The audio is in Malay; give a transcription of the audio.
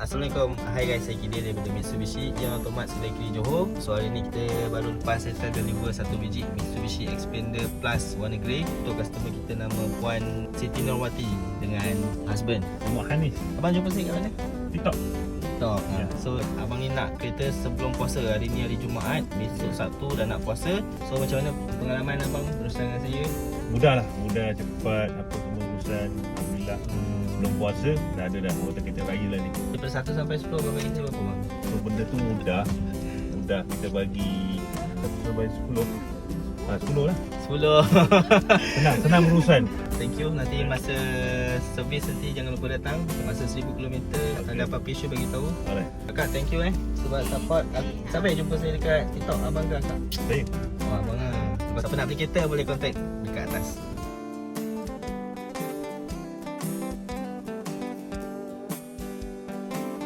Assalamualaikum. Hai guys, saya Kidil daripada Mitsubishi yang Automat Sebelah Kiri Johor. So hari ni kita baru lepas settle deliver satu biji Mitsubishi Xpander Plus warna grey untuk customer kita nama Puan Siti Nurwati dengan husband Muhammad Hanis. Abang jumpa saya kat mana? TikTok. TikTok. So abang ni nak kereta sebelum puasa. Hari ni hari Jumaat, besok Sabtu dah nak puasa. So macam mana pengalaman abang berusaha dengan saya? Mudah lah, mudah, cepat, apa semua urusan. Alhamdulillah. Belum puasa, dah ada dah kota kereta raya lah ni. Daripada 1 sampai 10 abang bagi saya berapa bang? So benda tu mudah. Mudah kita bagi 1 sampai 10. 10 lah. 10. Senang urusan. Thank you. Nanti masa servis nanti jangan lupa datang. Masa 1000 km ada apa-apa issue bagi tahu. Alright. Kakak thank you sebab support. Sampai jumpa saya dekat TikTok abang ke kakak? Baik. Wah abang lah. Kalau siapa nak beli kereta boleh contact dekat atas.